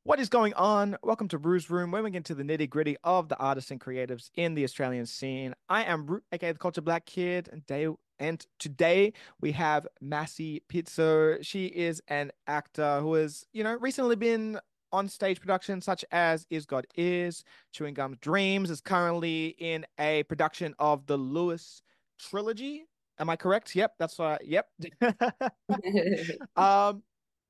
What is going on? Welcome to Rue's Room, where we get into the nitty-gritty of the artists and creatives in the Australian scene. I am Rue, aka the Culture Black Kid, and today we have Masego Pitso. She is an actor who has, recently been on stage productions such as Is God Is, Chewing Gum Dreams, is currently in a production of the Lewis trilogy. Am I correct? Yep, that's right. Yep. Um,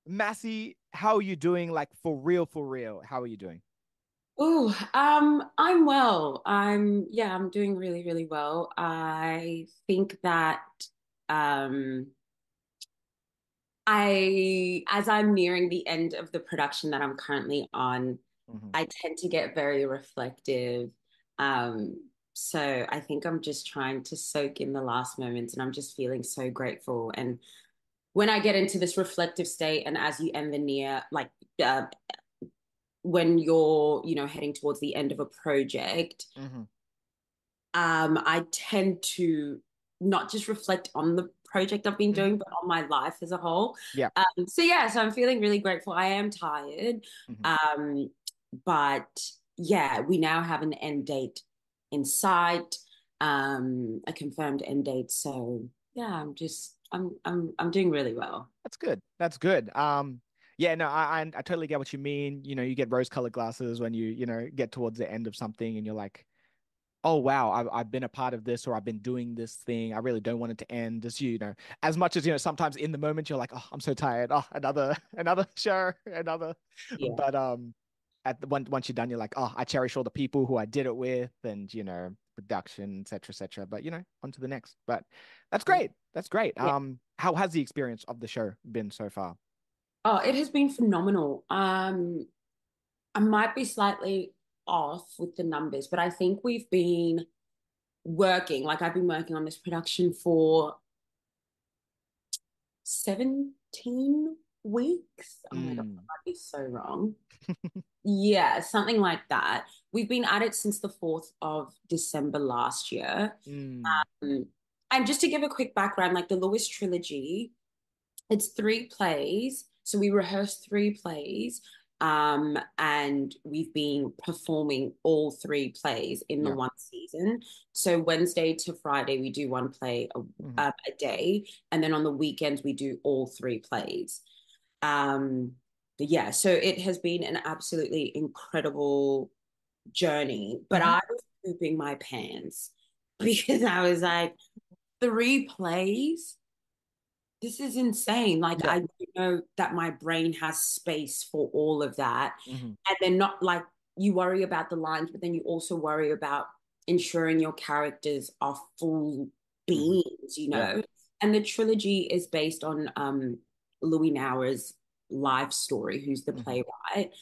Massey, how are you doing? Like for real, for real. How are you doing? I'm well. I'm doing really, really well. I think that um as I'm nearing the end of the production that I'm currently on, Hmm. I tend to get very reflective. So I think I'm just trying to soak in the last moments and I'm just feeling so grateful. And when I get into this reflective state and as you end the near, uh, when you're, heading towards the end of a project, Hmm. I tend to not just reflect on the project I've been Hmm. doing, but on my life as a whole. Yeah. So I'm feeling really grateful. I am tired. Hmm. Um, but yeah, we now have an end date in sight, a confirmed end date. So yeah, I'm doing really well. That's good. That's good. Yeah, no, I totally get what you mean. You get rose-colored glasses when you get towards the end of something and you're like, oh wow, I've been a part of this or I've been doing this thing. I really don't want it to end. Just as much as sometimes in the moment you're like, oh, I'm so tired. Oh, another another show, another. Yeah. But once you're done, you're like, oh, I cherish all the people who I did it with, and production, etc., etc. But on to the next. But that's great. That's great. Yeah. How has the experience of the show been so far? Oh, it has been phenomenal. I might be slightly off with the numbers, but I think we've been I've been working on this production for 17 weeks. Oh my God, Mm. I'd be so wrong. Yeah, something like that. We've been at it since the 4th of December last year. Mm. Um, and just to give a quick background, like the Lewis trilogy, it's three plays. So we rehearsed three plays. And we've been performing all three plays in the Yeah. one season. So Wednesday to Friday, we do one play Hmm. a day. And then on the weekends, we do all three plays. Yeah, so it has been an absolutely incredible journey. But Hmm. I was pooping my pants because I was like, three plays? This is insane. Like Yeah. I don't know that my brain has space for all of that. Hmm. And then not like you worry about the lines, but then you also worry about ensuring your characters are full Hmm. beings, Yeah. And the trilogy is based on Louis Nauer's life story, who's the Hmm. playwright.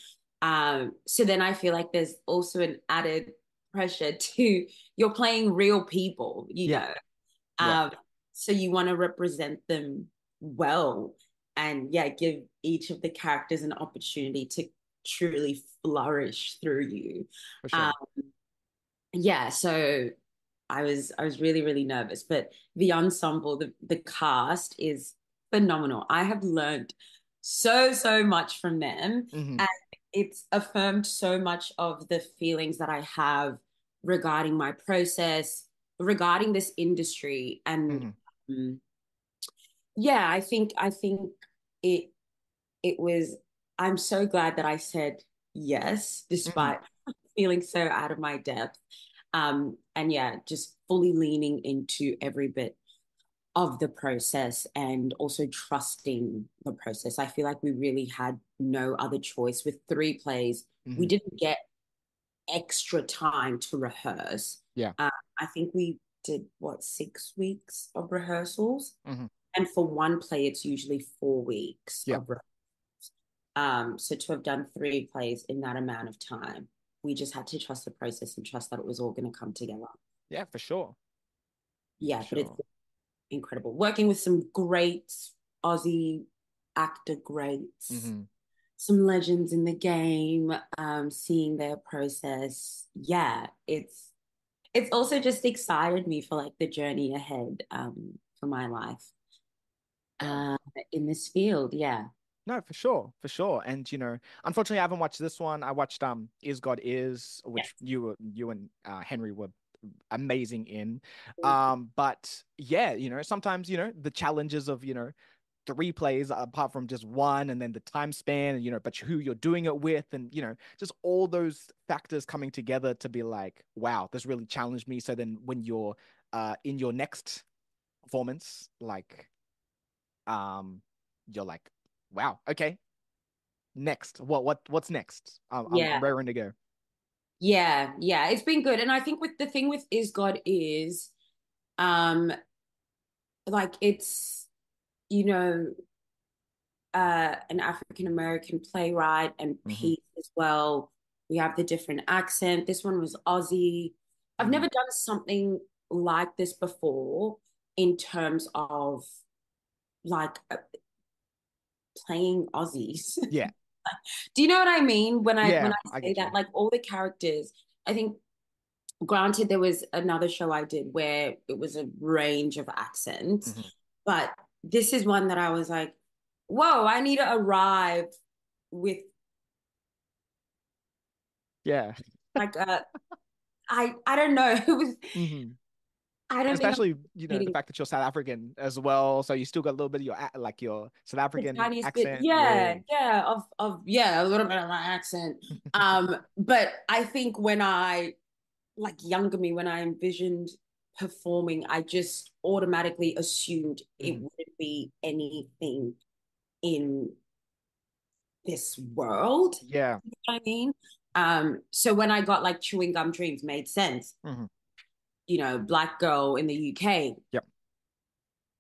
So then I feel like there's also an added pressure to you're playing real people, Yeah. Yeah. um, so you want to represent them well and yeah, give each of the characters an opportunity to truly flourish through you. For Um, sure. yeah, so I was really, really nervous, but the ensemble, the cast is phenomenal. I have learned so much from them, Hmm. and it's affirmed so much of the feelings that I have regarding my process, regarding this industry, and Hmm. um, yeah, I think it it was. I'm so glad that I said yes, Hmm. despite feeling so out of my depth. And yeah, just fully leaning into every bit of the process and also trusting the process. I feel like we really had no other choice. With three plays, we Hmm. didn't get extra time to rehearse. Yeah. Uh, I think we did what, 6 weeks of rehearsals, Hmm. and for one play, it's usually 4 weeks Yeah. of rehearsals. So to have done three plays in that amount of time, we just had to trust the process and trust that it was all going to come together. Yeah, for sure. For Yeah, but it's sure. incredible. Working with some great Aussie actor greats, Hmm. some legends in the game, seeing their process. Yeah, it's also just excited me for like the journey ahead for my life Yeah. uh, in this field. Yeah. No, for sure, for sure. And unfortunately, I haven't watched this one. I watched Is God Is, which Yes. you and Henry were amazing in. Thank you. But yeah, sometimes the challenges of three plays apart from just one, and then the time span, and but who you're doing it with, and just all those factors coming together to be like, wow, this really challenged me. So then when you're in your next performance, like um you're like, wow, okay, next, what's next? I'm Yeah. raring to go. Yeah. Yeah. It's been good. And I think with the thing with Is God Is, um, like it's, you know, an African American playwright and Hmm. piece as well. We have the different accent. This one was Aussie. I've Hmm. never done something like this before in terms of like playing Aussies. Yeah. Do you know what I mean when Yeah, I I say get that? you. Like all the characters, I think granted there was another show I did where it was a range of accents, Hmm. but this is one that I was like, whoa, I need to arrive with Yeah. like a I don't know. It was Hmm. I don't think I'm Especially, the reading fact that you're South African as well, so you still got a little bit of like your South the African tiniest bit. accent. Yeah, Yeah. yeah, of yeah, a little bit of my accent. But I think when I like younger me, when I envisioned performing, I just automatically assumed it Hmm. wouldn't be anything in this world. Yeah. You know what I mean? So when I got like chewing gum dreams made sense. Hmm. Black girl in the UK Yep.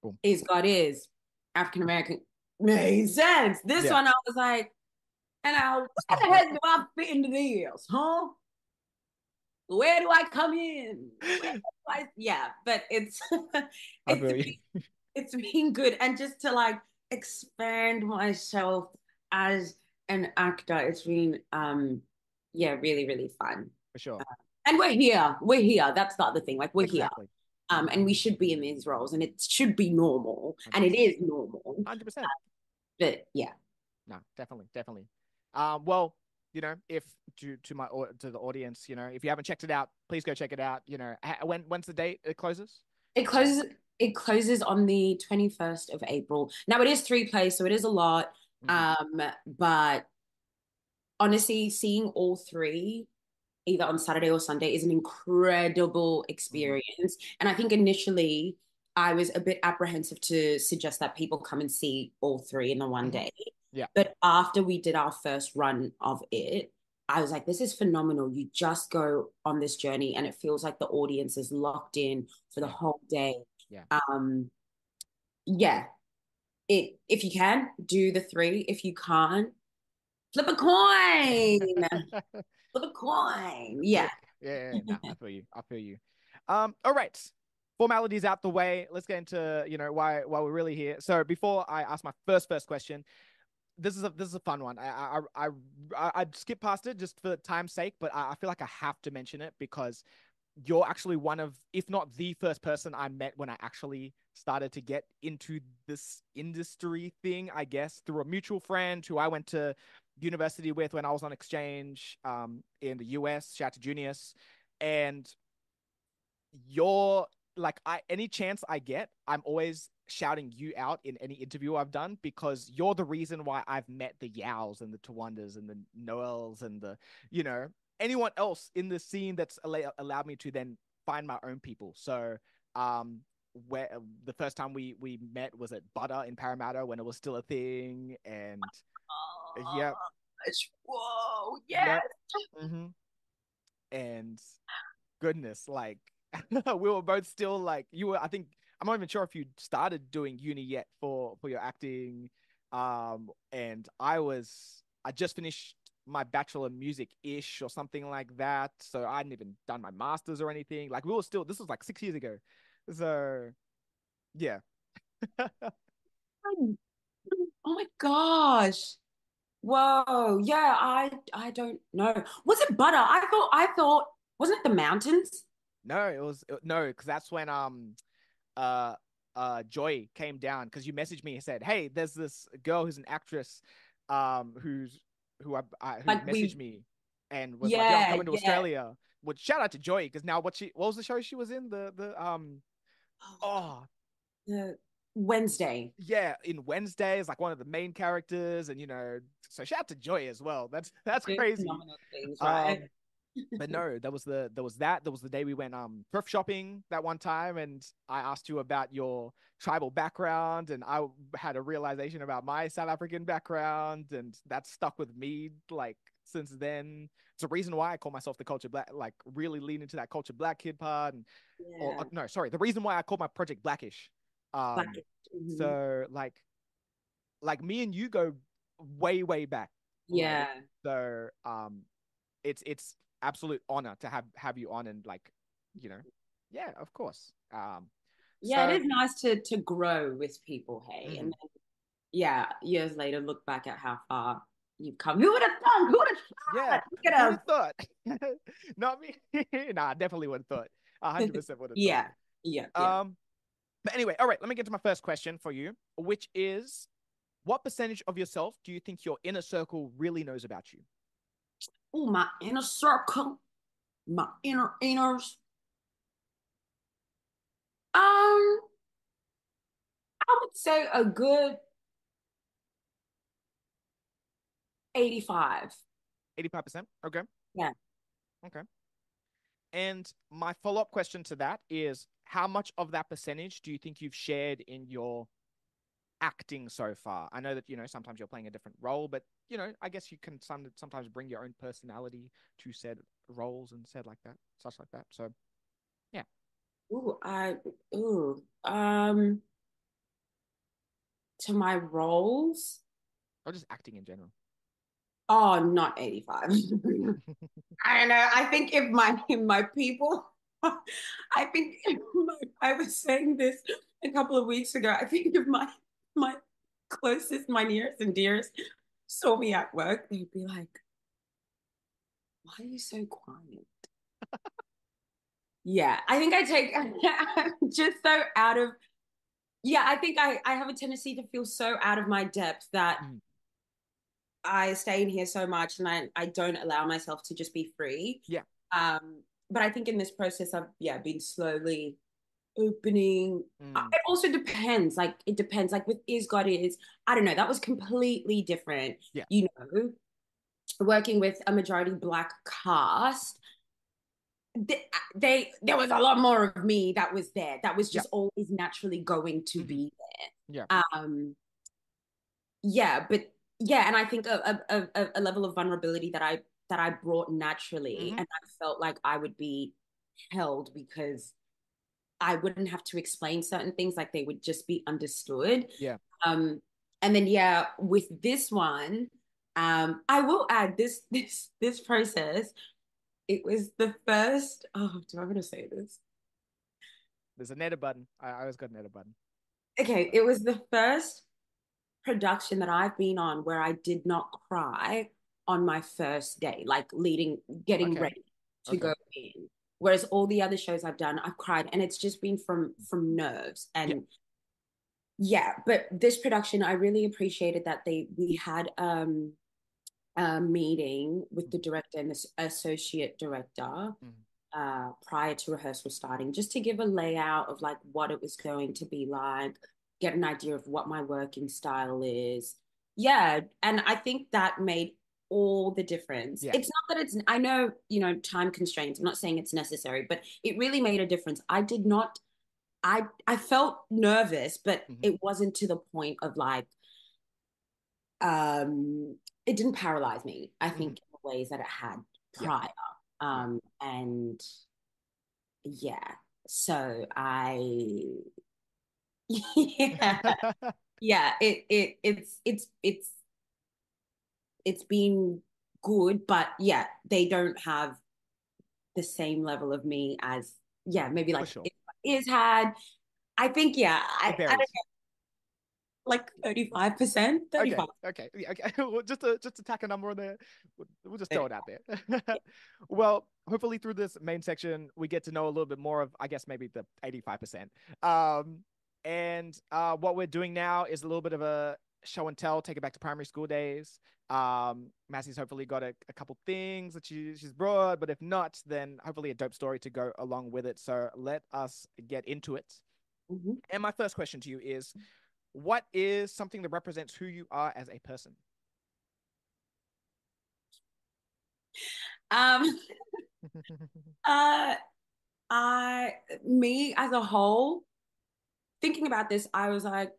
Cool. is God is African American made sense. This Yeah. one I was like, and where the heck do I fit into this, huh? Where do I come in? Yeah, but it's I it's feel you. it's been good, and just to like expand myself as an actor, it's been yeah, really really fun. For sure. And we're here. That's the other thing. Like we're here, Exactly. and we should be in these roles, and it should be normal, and it 100%. is normal. 100%. But yeah, No, definitely, definitely. Well, if to the audience, if you haven't checked it out, please go check it out. When's the date it closes? it closes. It closes on the 21st of April. Now it is three plays, so it is a lot. Hmm. But honestly, seeing all three either on Saturday or Sunday is an incredible Hmm. experience. And I think initially I was a bit apprehensive to suggest that people come and see all three in the one Hmm. day. Yeah. But after we did our first run of it, I was like, this is phenomenal. You just go on this journey and it feels like the audience is locked in for the Yeah. whole day. Yeah. Um, yeah, if you can, do the three. If you can't, flip a coin. Flip a coin. Yeah. Look, yeah, no, I feel you. I feel you. All right. Formalities out the way. Let's get into, why we're really here. So before I ask my first question, this is a fun one. I'd skip past it just for time's sake, but I feel like I have to mention it because you're actually one of, if not the first person I met when I actually started to get into this industry thing, I guess, through a mutual friend who I went to university with when I was on exchange in the US. Shout out to Junius. And you're like, any chance I get, I'm always shouting you out in any interview I've done because you're the reason why I've met the Yaos and the Tawandas and the Noels and the, you know, anyone else in the scene that's allowed me to then find my own people. So, where the first time we met was at Butter in Parramatta when it was still a thing, and Oh, yep, whoa, yeah. yep, hmm and goodness, like we were both still like you were. I think I'm not even sure if you started doing uni yet for your acting. And I just finished my bachelor music ish or something like that. So I hadn't even done my masters or anything. Like we were still. This was like 6 years ago. So yeah. Oh my gosh. Whoa. Yeah, I don't know. Was it butter? I thought wasn't it the mountains? No, it was no, because that's when uh Joy came down because you messaged me and said, "Hey, there's this girl who's an actress. who's who Like messaged we, me and was like, "Yo, I'm yeah, coming to yeah. Australia." Which shout out to Joy because now what was the show she was in? The oh The Wednesday. yeah, in Wednesday is like one of the main characters, and so shout out to Joy as well. That's Doing crazy. phenomenal things, right? Um, but no, there was the day we went thrift shopping that one time, and I asked you about your tribal background, and I had a realization about my South African background, and that stuck with me like since then. It's a reason why I call myself the culture black, like really lean into that culture black kid part, and or Yeah. no, sorry, the reason why I call my project Blackish. Like, Um, mhm. so like me and you go way way back, right? Yeah. So it's absolute honor to have you on and like you know yeah, of course. Yeah, it So is nice to grow with people, hey. And mhm. then, yeah, years later, look back at how far you've come. Who would have thought? Who would have Yeah, thought? Look who'd have at thought? Not me. Nah, I definitely would have thought. 100% would have thought. Yeah, yeah, yeah. um but anyway, all right, let me get to my first question for you, which is, what percentage of yourself do you think your inner circle really knows about you? Oh, my inner circle, my inner inners. I would say a good 85. 85%. Okay. Yeah. Okay. And my follow-up question to that is, how much of that percentage do you think you've shared in your acting so far? I know that, sometimes you're playing a different role, but, I guess you can sometimes bring your own personality to said roles and said like that, such like that. So, yeah, Ooh, ooh, to my roles. or just acting in general. Oh, not 85. I don't know. I think if my people, I think I was saying this a couple of weeks ago. I think if my closest, my nearest and dearest saw me at work, they'd be like, "Why are you so quiet?" Yeah, I think I take I'm just so out of. Yeah, I think I have a tendency to feel so out of my depth that Mhm. I stay in here so much and I don't allow myself to just be free. Yeah. But I think in this process, I've been slowly opening. Mm. It also depends. Like it depends. Like with Is God Is, I don't know. That was completely different. Yeah. You know, working with a majority Black cast, there was a lot more of me that was there. That was Yeah. just always naturally going to Hmm. be Yeah. there. Yeah, but yeah, and I think a level of vulnerability that I brought naturally, Hmm. and I felt like I would be held because I wouldn't have to explain certain things, like they would just be understood. Yeah. Um, and then yeah, with this one, I will add this process. It was the first. Oh, do I want to say this? There's a netta button. I always got a netta button. Okay, it was the first production that I've been on where I did not cry on my first day, like getting Okay. ready to Okay. go in. Whereas all the other shows I've done, I've cried, and it's just been from nerves. Yeah. And yeah, but this production, I really appreciated that we had a meeting with the director and the associate director Mhm. prior to rehearsal starting, just to give a layout of like what it was going to be like, get an idea of what my working style is. Yeah, and I think that made all the difference. Yeah. It's not that I know, time constraints. I'm not saying it's necessary, but it really made a difference. I did not, I felt nervous, but Hmm. it wasn't to the point of like, it didn't paralyze me, I Hmm. think, in the ways that it had Yeah. prior. Yeah. And yeah. So I yeah, yeah, it's been good, but yeah, they don't have the same level of me as maybe For like sure. it is had. I think It I don't varies. know, like 35%, Okay, 35. okay, yeah, okay. Well, just to tack a number on there, we'll just throw it out there. Well, hopefully through this main section, we get to know a little bit more of, I guess, maybe the 85%. And what we're doing now is a little bit of a show and tell, take it back to primary school days. Massey's hopefully got a couple things that she's brought, but if not, then hopefully a dope story to go along with it. So let us get into it. Mhm. And my first question to you is, what is something that represents who you are as a person? Um, uh, me as a whole, thinking about this, I was like,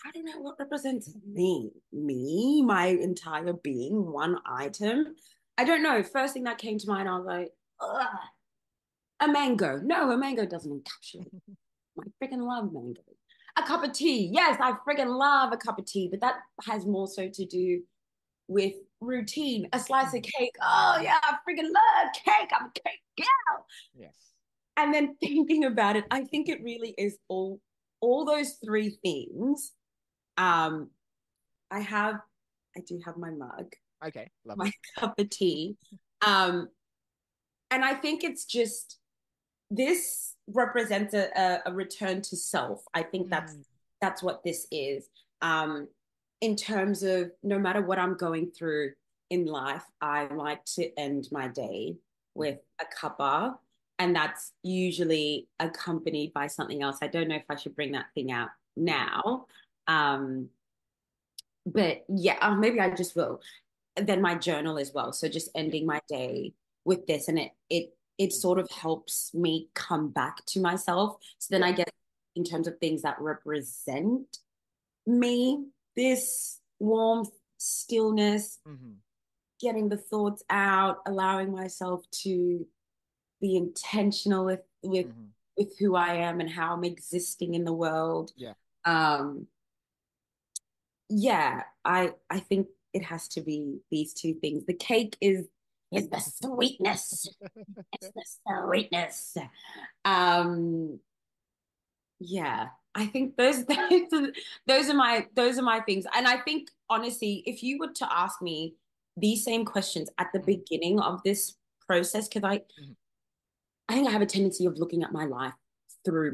I don't know what represents me. Me, my entire being, one item. I don't know. First thing that came to mind, I was like, ugh, a mango. No, a mango doesn't encapsulate. I freaking love mango. A cup of tea. Yes, I freaking love a cup of tea, but that has more so to do with routine. A slice of Mhm. cake. Oh yeah, I freaking love cake. I'm a cake girl. Yes. And then thinking about it, I think it really is all those three things. Um, I have I do have my mug, Okay, my lovely. cup of tea. Um, and I think it's just this represents a return to self. I think Mm, that's what this is. Um, in terms of no matter what I'm going through in life, I like to end my day mhm. with a cuppa, and that's usually accompanied by something else. I don't know if I should bring that thing out now. Um, but yeah, maybe I just will. Then my journal as well. So just Yeah. ending my day with this, and it sort of helps me come back to myself. So then I Yeah. guess in terms of things that represent me, this warmth, stillness, Hmm. getting the thoughts out, allowing myself to be intentional Hmm. with who I am and how I'm existing in the world. Yeah. Um, yeah, I think it has to be these two things. The cake is the sweetness. It's the sweetness. Um, yeah, I think those are my things. And I think honestly, if you were to ask me these same questions at the Mhm. beginning of this process, because Mhm. I think I have a tendency of looking at my life through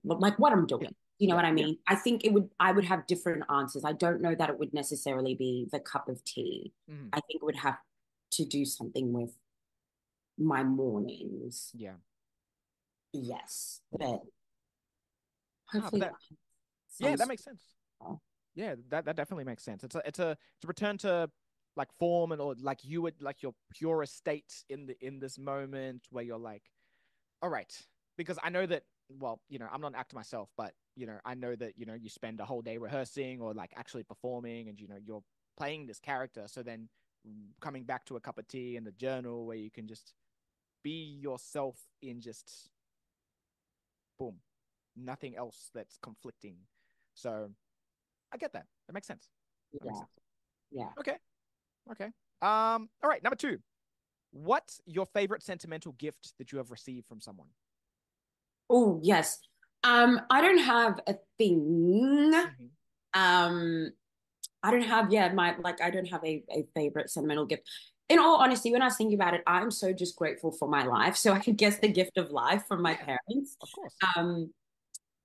like what I'm Yeah. doing. You know Yeah. what I mean? I think I would have different answers. I don't know that it would necessarily be the cup of tea. Hmm. I think it would have to do something with my mornings. Yeah. Yes, Yeah. but Ah, but hopefully that, that has yeah, some that sort makes sense. of, Yeah, that definitely makes sense. It's a return to like form and or like you would like your purest state in this moment where you're like, all right, because I know that, well, I'm not an actor myself, but I know that, you spend a whole day rehearsing or like actually performing and you're playing this character. So then coming back to a cup of tea and the journal where you can just be yourself in just boom, nothing else that's conflicting. So I get that. That makes sense. That makes yeah, sense. yeah. Okay. Okay. All right, number two. What's your favorite sentimental gift that you have received from someone? Oh, yes. I don't have a thing. Hmm. Um, I don't have, yeah, I don't have a favorite sentimental gift. In all honesty, when I was thinking about it, I'm so just grateful for my life. So I guess the gift of life from my Yeah, parents of course. um,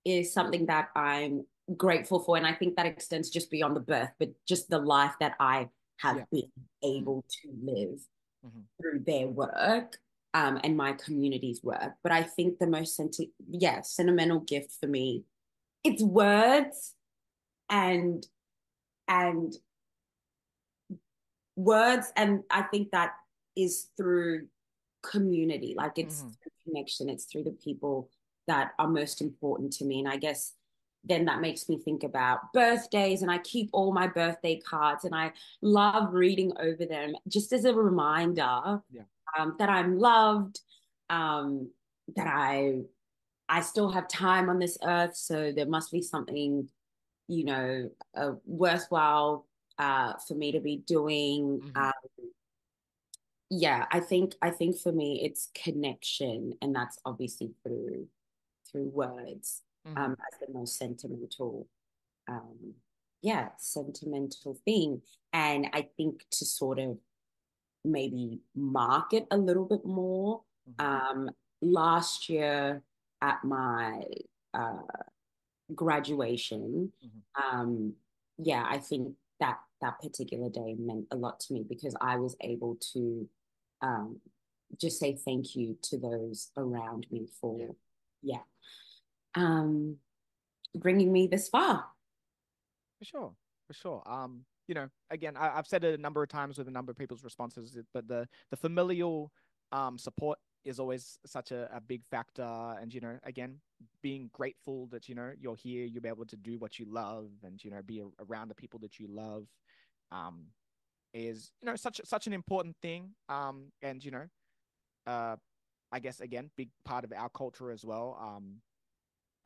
is something that I'm grateful for. And I think that extends just beyond the birth, but just the life that I Yeah. have been Mm-hmm. able to live Mm-hmm. through their work and my community's work. But I think the most sentimental gift for me, it's words and and words, and I think that is through community. Like it's Mm-hmm. through connection, it's through the people that are most important to me. And I guess then that makes me think about birthdays, and I keep all my birthday cards and I love reading over them just as a reminder Yeah. that I'm loved, um, that I still have time on this earth, so there must be something, worthwhile for me to be doing. Mm-hmm. Yeah, I think for me it's connection, and that's obviously through words Mm-hmm. as the most sentimental um sentimental thing. And I think to sort of maybe mark it a little bit more, Mm-hmm. um last year at my uh graduation, Mm-hmm. um yeah, I think that particular day meant a lot to me because I was able to um, just say thank you to those around me Yeah, for, yeah, um, bringing me this far. for sure, for sure. Again, I've said it a number of times with a number of people's responses, but the familial support is always such a big factor. And again, being grateful that you're here, you'll be able to do what you love, and be around the people that you love, um, is such an important thing. And uh, I guess again, big part of our culture as well.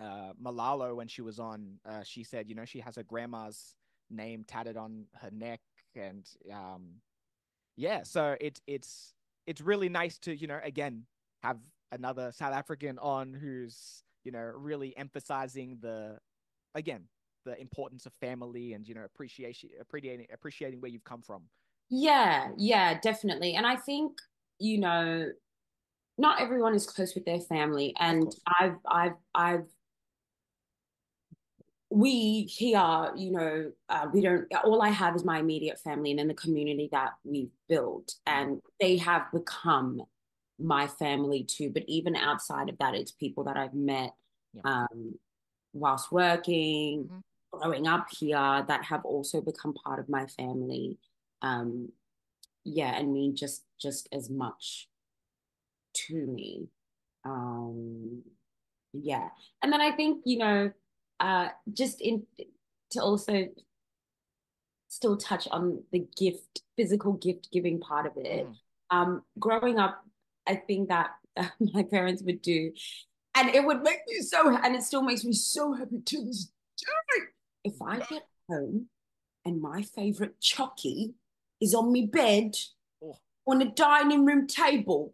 Malalo, when she was on, she said, she has her grandma's name tatted on her neck, and yeah, so it's really nice to again have another South African on who's really emphasizing again the importance of family, and appreciating where you've come from. Yeah, yeah, definitely. And I think, you know, not everyone is close with their family. Of And course. we here, we don't, all I have is my immediate family and then the community that we've built. Mm. And they have become my family too. But even outside of that, it's people that I've met Yeah. um, whilst working, Hmm. growing up here that have also become part of my family. Um, yeah, and mean just as much to me. Um, yeah. And then I think, just in to also still touch on the physical gift giving part of it. Hmm. Growing up, I think that my parents would do, and it would make me so, and it still makes me so happy to this day. If I get home and my favorite chocky is on my bed Oh, on the dining room table,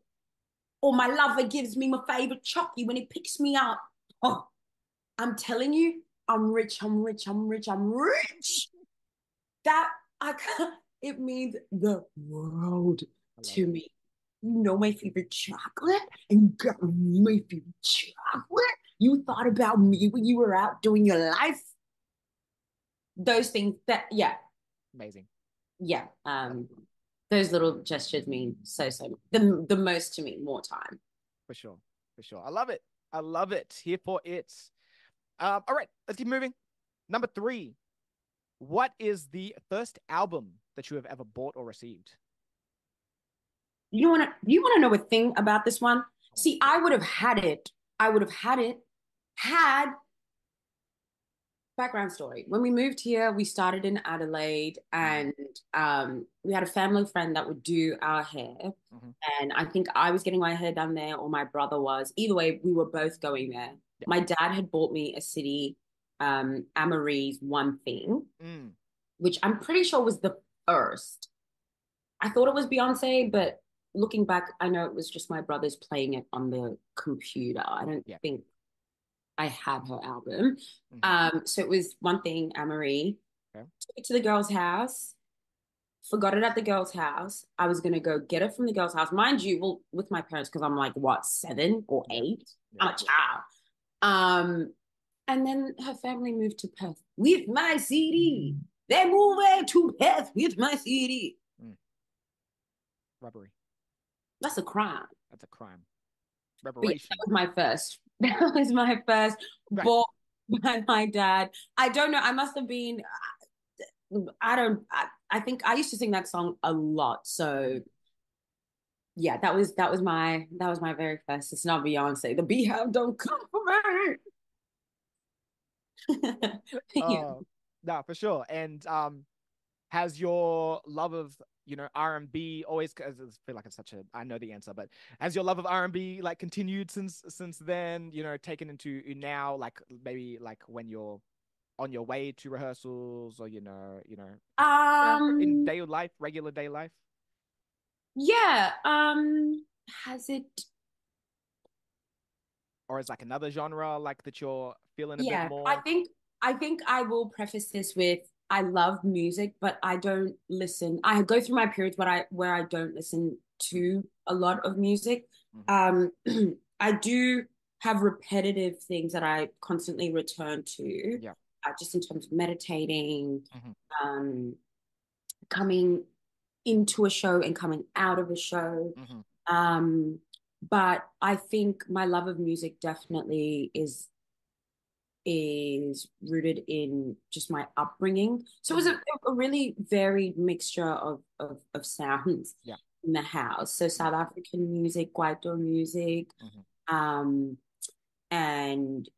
or my lover gives me my favorite chocky when he picks me up. Oh, I'm telling you, I'm rich, I'm rich, I'm rich, I'm rich. That I can't, it means the world I love to it. me. You know my favorite chocolate, and you got me my favorite chocolate. You thought about me when you were out doing your life. Those things that, yeah, Amazing. yeah. I love Those little gestures mean the most to me, more time. For sure. For sure. I love it. I love it. Here for it. All right, let's keep moving. Number three. What is the first album that you have ever bought or received? You wanna know a thing about this one? I want to See, hear it. I would have had it had background story. When we moved here, we started in Adelaide, Mm, and we had a family friend that would do our hair. mhm. And I think I was getting my hair done there, or my brother was. Either way, we were both going there. Yeah. My dad had bought me a city, Amarie's One Thing, Mm, which I'm pretty sure was the first. I thought it was Beyonce, but looking back, I know it was just my brothers playing it on the computer. I don't yeah. think I had her album. Mhm. So it was One Thing, Amarie. Okay. Took it to the girl's house, forgot it at the girl's house. I was gonna go get it from the girl's house, mind you. Well, with my parents because I'm like what 7 or 8. Yeah. I'm a child. Um, and then her family moved to Perth with my CD. They moved to Perth with my CD. Mm. Robbery. That's a crime. That's a crime. But yeah, that Reparation. was my first. That was my first Right. bought by my dad. I don't know. I must have been. I don't. I think I used to sing that song a lot. So Mm. yeah, that was my very first. It's not Beyonce. The Beehive don't come for me. Yeah. Oh, no, for sure. And has your love of R&B always, because I feel like it's such a, I know the answer, but has your love of R&B like continued since then, taken into now, like maybe like when you're on your way to rehearsals, or in Um. day life, regular day life? Yeah. Has it? Or is like another genre like that you're feeling a bit Yeah. I more? think. I think I will preface this with I love music, but I don't listen. I go through my periods where I don't listen to a lot of music. Mm-hmm. Um, I do have repetitive things that I constantly return to, Yeah. just in terms of meditating, Hmm. um, coming into a show and coming out of a show. Hmm. Um, but I think my love of music definitely is rooted in just my upbringing. So it was Hmm. a really varied mixture of sounds Yeah. in the house. So Yeah. South African music, Kwaito music, Hmm. um, and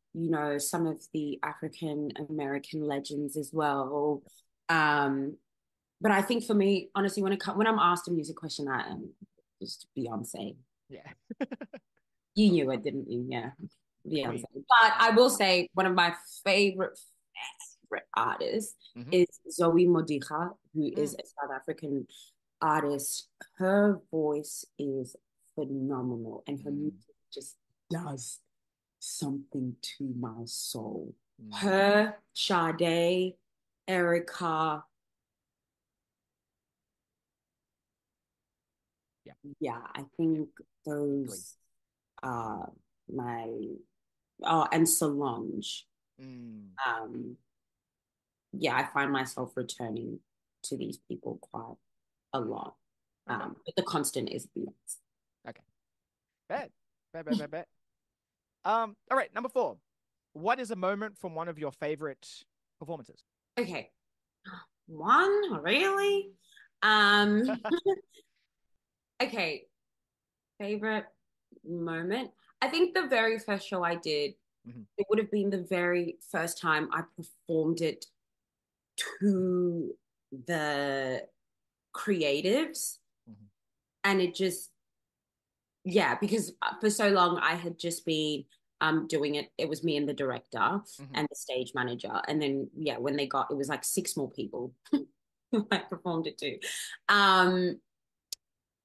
some of the African American legends as well. Um, but I think for me, honestly, when I'm asked a music question, I am just Beyonce. Yeah. You knew it, didn't you? Yeah, The Beyonce. queen. But Yeah. I will say one of my favorite artists Hmm. is Zoe Modiga, who is Mm. a South African artist. Her voice is phenomenal, and her music Mm. just does something to my soul. Mm. Her, Sade, Erica, Yeah. yeah, I Yeah. think Agree. those are my and Solange. Mm. Um, yeah, I find myself returning to these people quite a lot. Okay. But the constant is Beyonce. Okay. Bet. Bet. Bet. Bet. Bet. All right. Number four. What is a moment from one of your favorite performances? Okay, one really. Um, okay, favorite moment. I think the very first show I did, Hmm. it would have been the very first time I performed it to the creatives, Hmm. and it just yeah, because for so long I had just been doing it. It was me and the director Hmm. and the stage manager. And then yeah, when they got it was like six more people who I performed it to. Um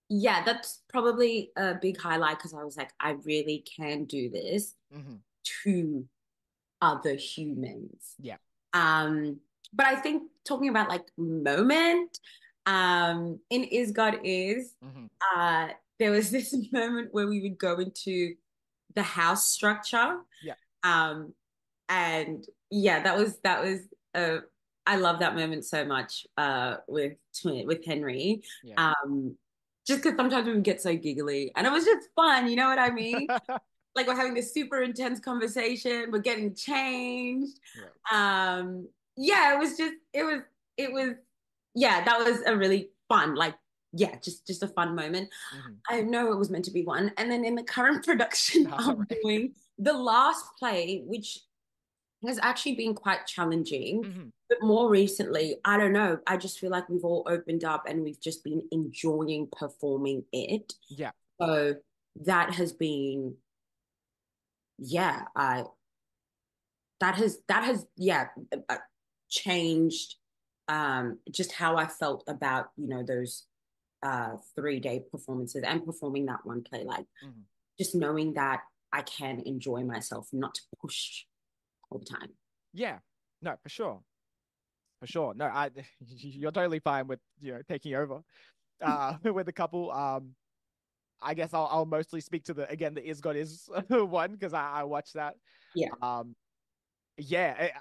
yeah, that's probably a big highlight because I was like, I really can do this Hmm. to other humans. Yeah. Um, but I think talking about like moment, in Is God Is, Hmm. uh, there was this moment where we would go into the house structure. Yeah. Um, and yeah, that was I love that moment so much with Henry. Yeah. Um, just because sometimes we would get so giggly and it was just fun, you know what I mean? Like we're having this super intense conversation, we're getting changed. Right. Yeah, it was yeah, that was a really fun, like yeah, just a fun moment. Hmm. I know it was meant to be one. And then in the current production That's all I'm right. doing, the last play, which has actually been quite challenging, Hmm. but more recently, I don't know, I just feel like we've all opened up and we've just been enjoying performing it. Yeah. So that has been yeah, I that has yeah changed just how I felt about those 3 day performances and performing that one play, like Hmm. just knowing that I can enjoy myself, not to push all the time. Yeah. No, for sure. For sure. No, I you're totally fine with, taking over with a couple. I guess I'll mostly speak to the again the Is God Is one because I watched that. Yeah. Um yeah,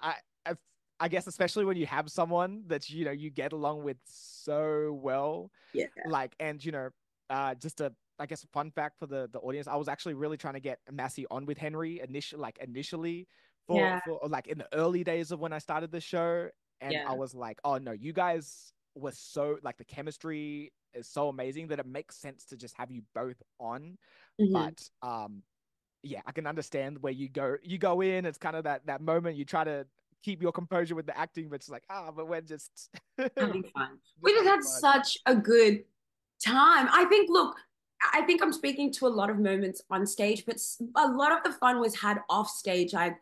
I guess especially when you have someone that you get along with so well, Yeah. like, and just a I guess a fun fact for the audience, I was actually really trying to get Massey on with Henry initially for Yeah. like in the early days of when I started the show, and I Yeah. was like, oh no, you guys were so like the chemistry is so amazing that it makes sense to just have you both on, Hmm. but yeah, I can understand where you go in. It's kind of that moment you try to keep your composure with the acting, but it's like, but we're just Having fun. We just just having had fun. such a good time. I think, look, I think I'm speaking to a lot of moments on stage, but a lot of the fun was had off stage. I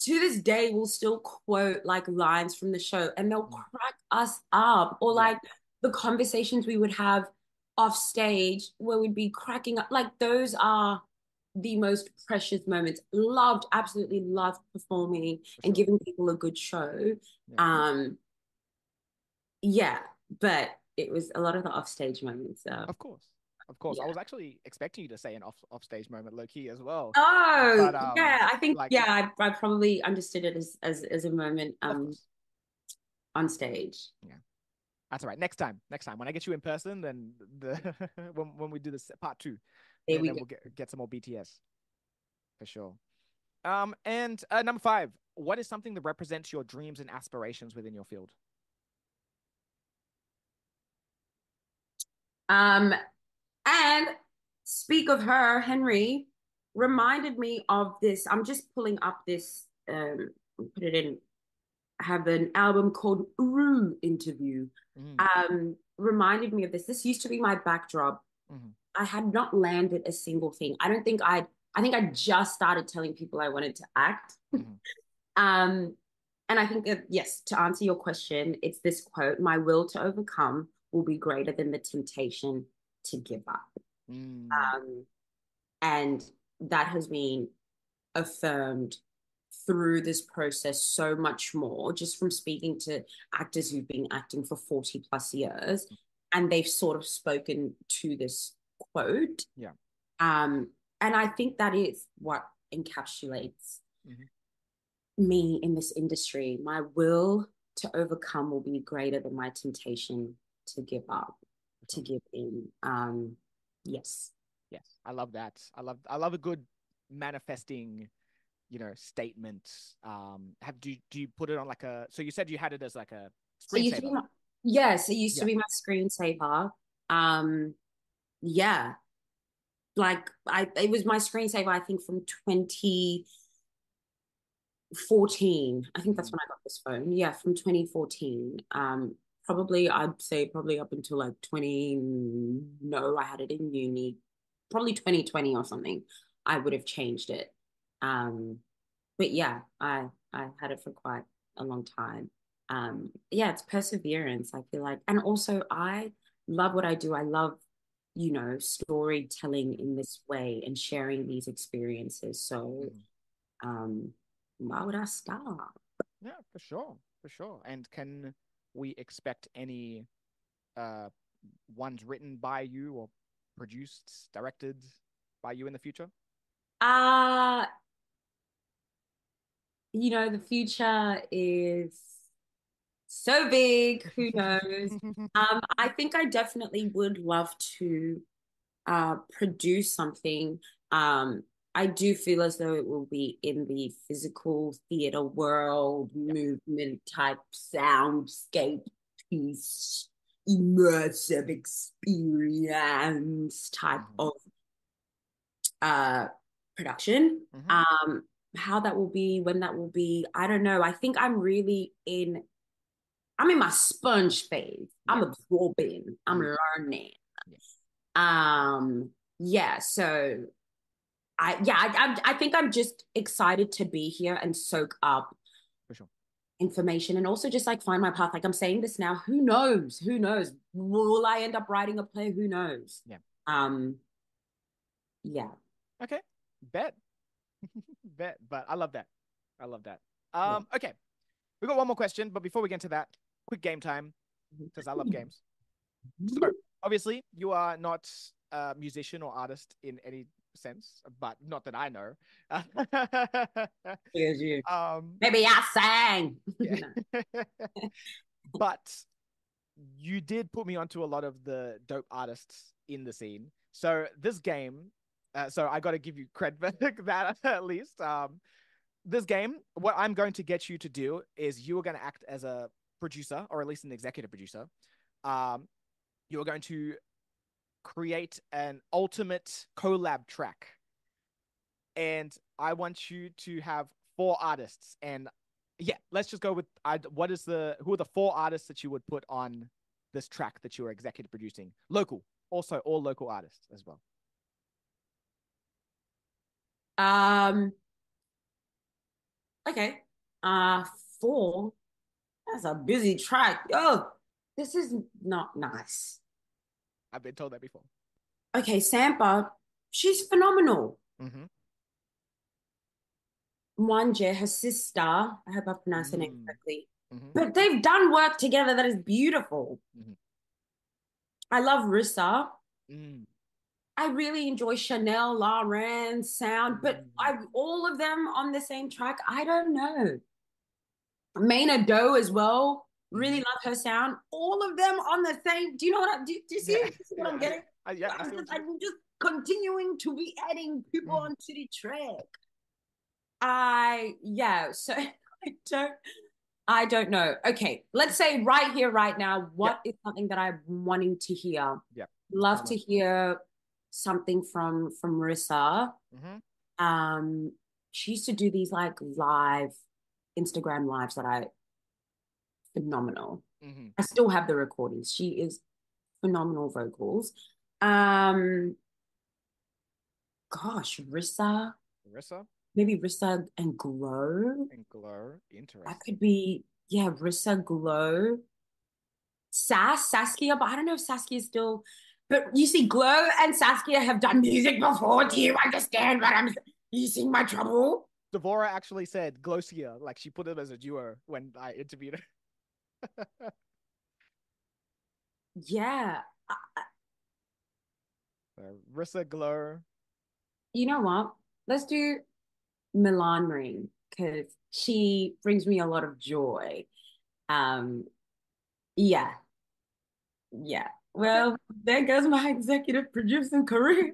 to this day will still quote like lines from the show and they'll Mm. crack us up, or Yeah, like the conversations we would have off stage where we'd be cracking up, like those are the most precious moments. Loved, absolutely loved performing for and sure. giving people a good show. Yeah, um yeah, but it was a lot of the offstage moments. of course, of course. I Yeah. was actually expecting you to say an off stage moment, low key as well, Oh but yeah, I think like, yeah, I probably understood it as a moment of course, on stage. yeah. That's all right. Next time when I get you in person, then when we do this part two, There we then go. we'll get some more BTS for sure. And number five, what is something that represents your dreams and aspirations within your field? Um, and speak of her, Henry reminded me of this. I'm just pulling up this, put it in, I have an album called Uru Interview. Mm, Reminded me of this. This used to be my backdrop. mhm, I had not landed a single thing. I think I just started telling people I wanted to act. mhm. Um, and I think that, yes, to answer your question, it's this quote: My will to overcome will be greater than the temptation to give up. Mm, Um, and that has been affirmed through this process so much more, just from speaking to actors who've been acting for 40 plus years. And they've sort of spoken to this quote. yeah. And I think that is what encapsulates Mhm. me in this industry. My will to overcome will be greater than my temptation to give up, For to sure. give in. Yes. Yes, I love that. I love a good manifesting, statement. Do you put it on like a? So you said you had it as like a It used to be screensaver. my, yes, it used to Yeah. be my screensaver. Um, yeah, it was my screensaver, I think from 2014. I think that's Mm, when I got this phone. Yeah, from 2014. Probably I'd say probably up until like 20, no, I had it in uni. Probably 2020 or something. I would have changed it. Um, but yeah, I had it for quite a long time. Yeah, it's perseverance, I feel like. And also I love what I do. I love, storytelling in this way and sharing these experiences. So mhm. um, why would I stop? Yeah, for sure, for sure. And can we expect any uh ones written by you or produced, directed by you in the future? Uh, the future is so big, who knows? I think I definitely would love to produce something. Um, I do feel as though it will be in the physical theater world, Yeah. movement type soundscape piece, immersive experience type Hmm. of uh production. Hmm. How that will be, when that will be, I don't know. I think I'm in my sponge phase. I'm Yeah. absorbing, I'm Mm. learning. Yeah, Yeah, so I think I'm just excited to be here and soak up for sure. information and also just like find my path. Like I'm saying this now, who knows? Who knows? Will I end up writing a play? Who knows? Yeah. Um, yeah. Okay. Bet. Bet. But I love that. I love that. Yeah. Okay. We got one more question, but before we get into that, quick game time, because I love games. So obviously you are not a musician or artist in any sense, but not that I know. Here's you. um, Maybe I sang. yeah. No. But you did put me onto a lot of the dope artists in the scene. So this game, so I got to give you credit for that at least. This game, what I'm going to get you to do is you are going to act as a producer, or at least an executive producer. Um, you're going to create an ultimate collab track, and I want you to have four artists. And yeah, let's just go with who are the four artists that you would put on this track that you are executive producing? Local, also all local artists as well. Um, okay. Uh, four. That's a busy track. Oh, this is not nice. I've been told that before. Okay, Sampa, she's phenomenal. Mm-hmm. Mwanje, her sister, I hope I pronounced her name Mm. correctly, Mm-hmm. but they've done work together that is beautiful. Mm-hmm. I love Rissa. Mm. I really enjoy Chanel, Lauren, Sound, but Mm. all of them on the same track. I don't know. Maynard Doe as well. Really love her sound. All of them on the same. Do you know what? Do you see Yeah, it? You see what yeah, I'm getting? yeah. I see what you. I'm just continuing to be adding people Mm, onto the track. I yeah. So don't. I don't know. Okay, let's say right here, right now, yep, what is something that I'm wanting to hear? yep. Love Tell me. to hear something from Marissa. Mm-hmm. Um, she used to do these like live Instagram lives that I phenomenal. Mm-hmm. I still have the recordings. She is phenomenal vocals. Um, gosh, Rissa, Marissa maybe Rissa and Glow. and Glow. That Interesting. could be, yeah, Rissa Glow. Saskia, but I don't know if Saskia is still. But you see, Glow and Saskia have done music before. Do you understand what I'm? You see my trouble? Devora actually said Glosia, like she put it as a duo when I interviewed her. Yeah. Rissa Glow. You know what? Let's do Milan Ring because she brings me a lot of joy. Um, yeah, yeah. Okay. Well, there goes my executive producing career.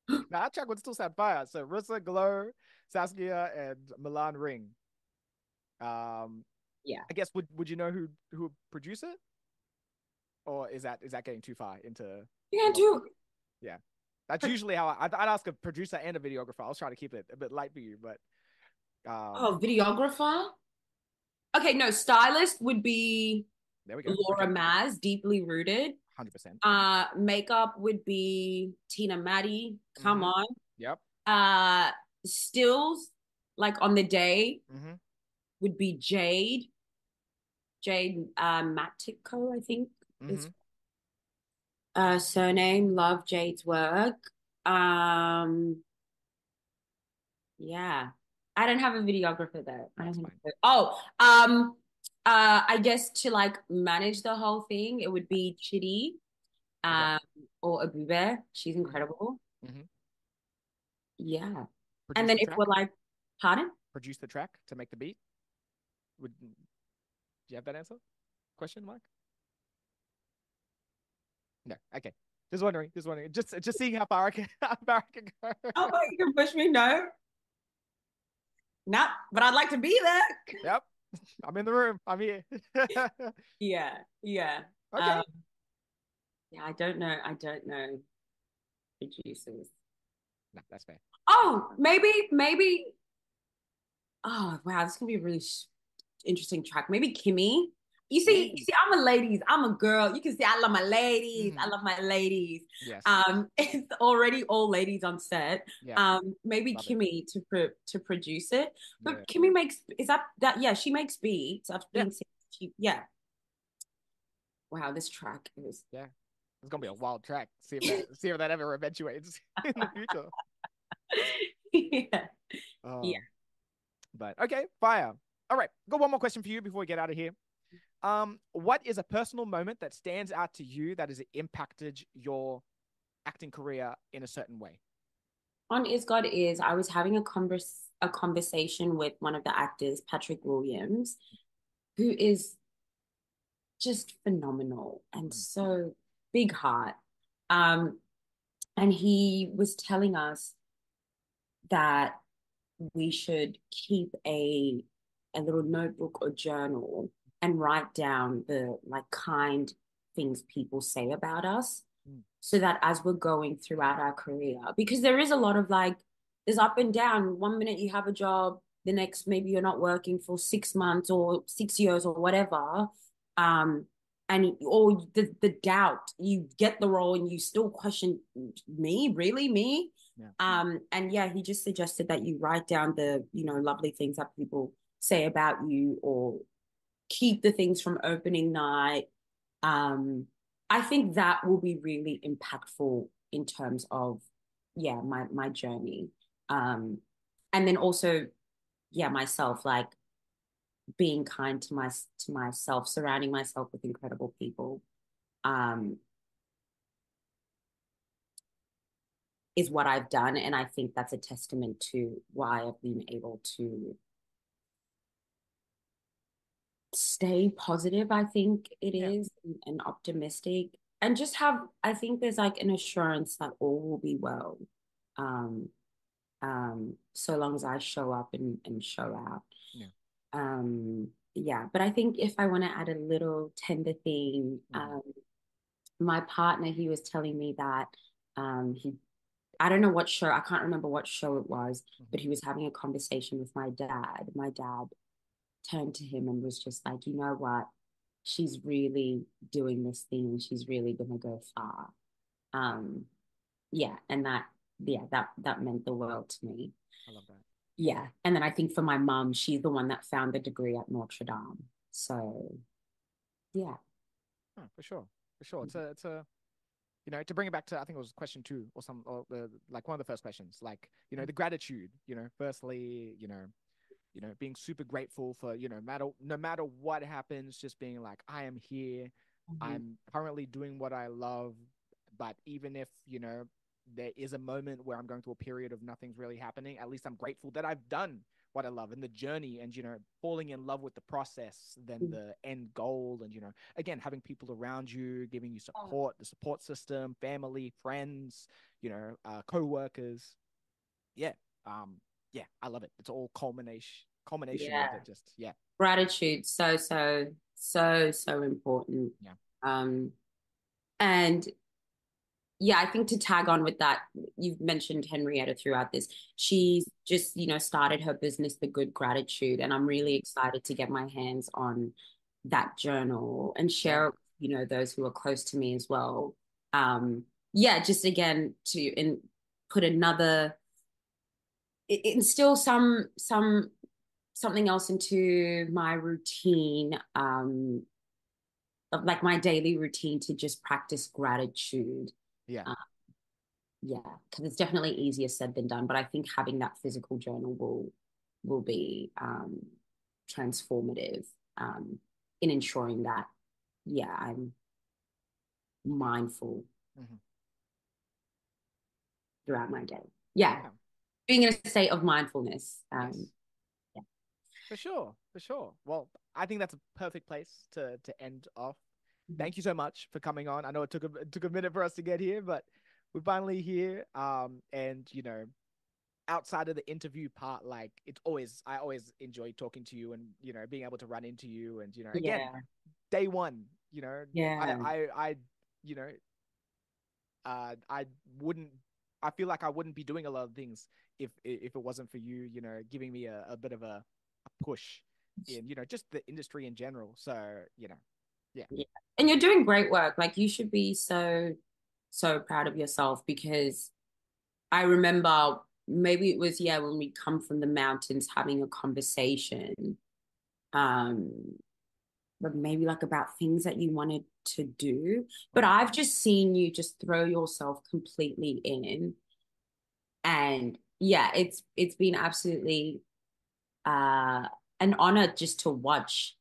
Now that track would still sound fire. So Rissa Glow, Saskia, and Milan Ring. Um, Yeah. I guess would you know who would produce it, or is that getting too far into You can your? do. Yeah, that's usually how I'd ask a producer and a videographer. I was trying to keep it a bit light for you, but Oh, videographer. Okay, no, stylist would be there we go. Laura Okay, Maz, deeply rooted. 100%. Makeup would be Tina Maddie. Come Mm-hmm. on. Yep. Uh, stills, like on the day, Mm-hmm. would be Jade. Jade Matico, I think Mm-hmm. is surname. Love Jade's work. Um, yeah. I don't have a videographer though. I don't That's have fine. I guess to like manage the whole thing, it would be Chitty, Okay. um, or Abube. She's Mm-hmm. incredible. Mm-hmm. Yeah. And Produce then the if track. we're like, pardon? Produce the track to make the beat. Would do you have that answer? Question mark? No. Okay. Just wondering. Just wondering. Just seeing how far I can how far I can go. Oh, you can push me. No, no, but I'd like to be there. Yep. I'm in the room. I'm here. Yeah, yeah. Okay. Yeah, I don't know. I don't know producers. No, that's fair. Oh, maybe. Oh, wow, this is gonna be a really interesting track. Maybe Kimmy. Ooh. I'm a ladies. I'm a girl. You can see I love my ladies. I Mm-hmm. love my ladies. Yes. It's already all ladies on set. Yeah. Maybe Love it. Kimmy to produce it. Yeah. But Kimmy makes is that yeah, she makes beats. I've Yeah. been seeing yeah. Wow, this track is Yeah. It's gonna be a wild track. See if that ever eventuates in the future. yeah. Yeah. Um, but okay, fire. All right, got one more question for you before we get out of here. What is a personal moment that stands out to you that has impacted your acting career in a certain way? On Is God Is, I was having a conversation with one of the actors, Patrick Williams, who is just phenomenal and Mm, so big heart. Um, and he was telling us that we should keep a little notebook or journal and write down the like kind things people say about us mm, so that as we're going throughout our career, because there is a lot of like, there's up and down. One minute you have a job, the next maybe you're not working for 6 months or 6 years or whatever. Um, and or the doubt, you get the role and you still question me, really me. yeah. And yeah, he just suggested that you write down the, lovely things that people say about you or keep the things from opening night. Um, I think that will be really impactful in terms of, yeah, my journey. Um, and then also, yeah, myself, like being kind to myself, surrounding myself with incredible people, um, is what I've done, and I think that's a testament to why I've been able to stay positive, I think it Yeah. is, and optimistic, and just have, I think there's like an assurance that all will be well. Um, so long as I show up and show out. Yeah. Yeah, but I think if I want to add a little tender thing, Hmm. my partner, he was telling me that he, I don't know what show, I can't remember what show it was, Hmm. but he was having a conversation with my dad. My dad turned to him and was just like, you know what? She's really doing this thing and she's really gonna go far. Um, yeah, and that meant the world to me. I love that. Yeah. And then I think for my mum, she's the one that found the degree at Notre Dame. So yeah. Oh, for sure. For sure. It's a to bring it back to, I think it was question two or some, or the, like one of the first questions, like, the gratitude, firstly, being super grateful for, no matter what happens, just being like, I am here. Mhm. I'm currently doing what I love. But even if, there is a moment where I'm going through a period of nothing's really happening, at least I'm grateful that I've done what I love and the journey, and, falling in love with the process than the end goal. And, again, having people around you, giving you support, the support system, family, friends, co-workers. Yeah. Um, yeah, I love it. It's all culmination of Yeah. it. Just, yeah. Gratitude. So important. Yeah. Um, and yeah, I think to tag on with that, you've mentioned Henrietta throughout this. She's just, started her business, The Good Gratitude, and I'm really Mm. excited to get my hands on that journal and Yeah. share it with, those who are close to me as well. Yeah, just again to put another, instill something else into my routine, of like my daily routine to just practice gratitude. Yeah. Uh, yeah, because it's definitely easier said than done. But I think having that physical journal will be transformative, um, in ensuring that, yeah, I'm mindful Hmm. throughout my day. Yeah, Yeah. being in a state of mindfulness. Yes. Yeah. For sure. For sure. Well, I think that's a perfect place to end off. Mhm. Thank you so much for coming on. I know it took a minute for us to get here, but we're finally here. And outside of the interview part, like, I always enjoy talking to you, and being able to run into you, and again, Yeah. day one, Yeah. I you know I wouldn't I feel like I wouldn't be doing a lot of things if it wasn't for you, giving me a bit of a push in, just the industry in general. So, yeah. Yeah. And you're doing great work. Like you should be so proud of yourself because I remember maybe it was, yeah, when we come from the mountains having a conversation, um, but maybe like about things that you wanted to do. But Mhm. I've just seen you just throw yourself completely in. And yeah, it's been absolutely uh an honor just to watch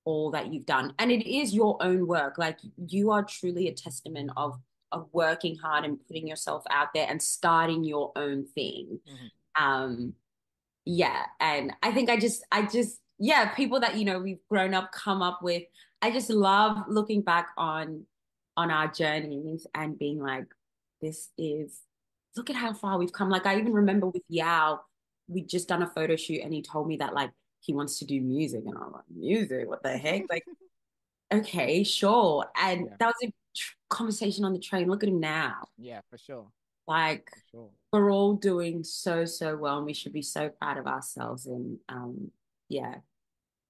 all that you've done. And it is your own work. Like you are truly a testament of working hard and putting yourself out there and starting your own thing. Mhm. Um, yeah, and I think yeah, people that we've grown up come up with. I just love looking back on our journeys and being like, this is look at how far we've come. Like I even remember with Yao, we just done a photo shoot and he told me that like he wants to do music and I'm like, music, what the heck? Like, okay, sure. And Yeah. that was a conversation on the train. Look at him now. Yeah, for sure. Like For sure. we're all doing so well and we should be so proud of ourselves and yeah,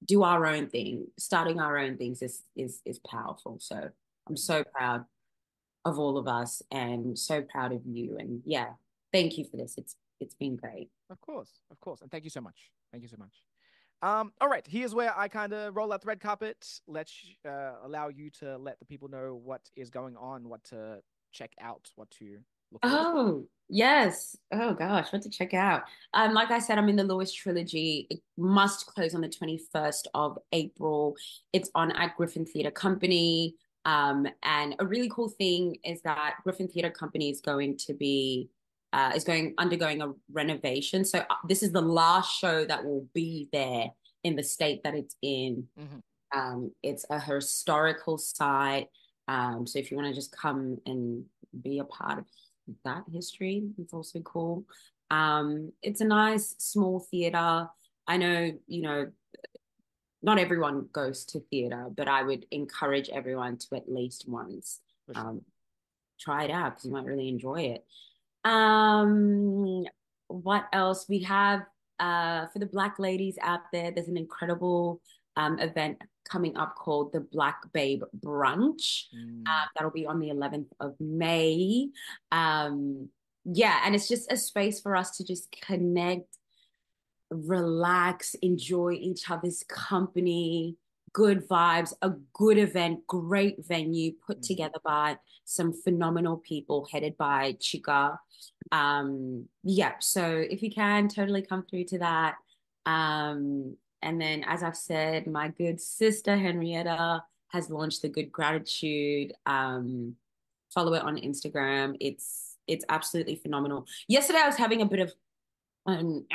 do our own thing. Starting our own things is powerful. So I'm Brilliant. so proud of all of us and so proud of you. And yeah, thank you for this. It's been great. Of course. Of course. And thank you so much. Thank you so much. All right. Here's where I kind of roll out the red carpet. Let's allow you to let the people know what is going on, what to check out, what to look forward to. Oh, yes. Oh gosh, what to check out. Like I said, I'm in the Lewis trilogy. It must close on the 21st of April. It's on at Griffin Theatre Company. And a really cool thing is that Griffin Theatre Company is going undergoing a renovation. So this is the last show that will be there in the state that it's in. Hmm. It's a historical site. So if you want to just come and be a part of that history, it's also cool. It's a nice small theater. I know, not everyone goes to theater, but I would encourage everyone to at least once For sure. um, try it out because you might really enjoy it. Um, what else? We have for the Black ladies out there, there's an incredible event coming up called the Black Babe Brunch. Mm, That'll be on the 11th of May. Yeah, and it's just a space for us to just connect, relax, enjoy each other's company, good vibes, a good event, great venue put mm, together by some phenomenal people headed by Chika. Yeah, so if you can, totally come through to that. And then, as I've said, my good sister Henrietta has launched the Good Gratitude. Follow it on Instagram. It's absolutely phenomenal. Yesterday, I was having a bit of an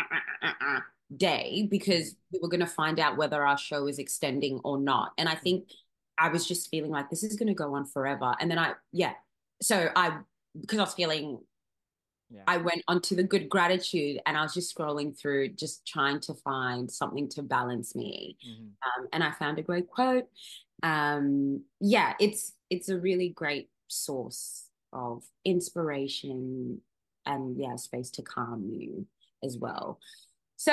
day mm, because we were going to find out whether our show is extending or not. And I mm. think I was just feeling like this is going to go on forever. And then because I was feeling, Yeah. I went onto the Good Gratitude and I was just scrolling through, just trying to find something to balance me. Hmm. And I found a great quote. Yeah, it's a really great source of inspiration and yeah, space to calm you as well. So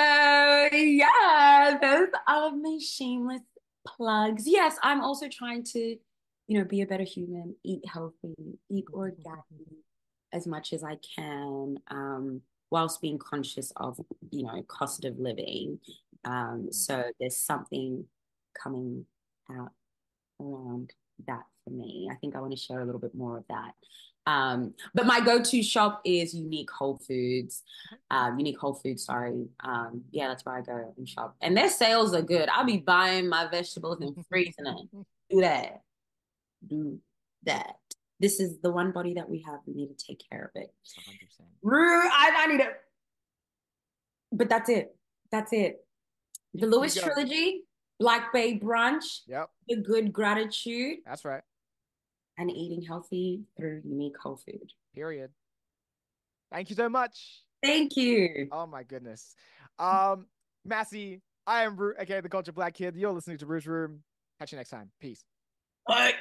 yeah, those are my shameless plugs. Yes, I'm also trying to, be a better human, eat healthy, eat organic as much as I can, whilst being conscious of, cost of living. So there's something coming out around that for me. I think I want to share a little bit more of that. But my go-to shop is Unique Whole Foods. Unique Whole Foods, sorry. Yeah, that's where I go and shop. And their sales are good. I'll be buying my vegetables and freezing it. Do that. Do that. This is the one body that we have. We need to take care of it. 100%. I need it. But that's it. That's it. The You Lewis go. trilogy, Black Bay Brunch, Yep. The Good Gratitude, That's right. and eating healthy through unique whole food. Period. Thank you so much. Thank you. Oh my goodness. Um, Massey, I am Root, aka the Culture Black Kid. You're listening to Root's Room. Catch you next time. Peace. Bye.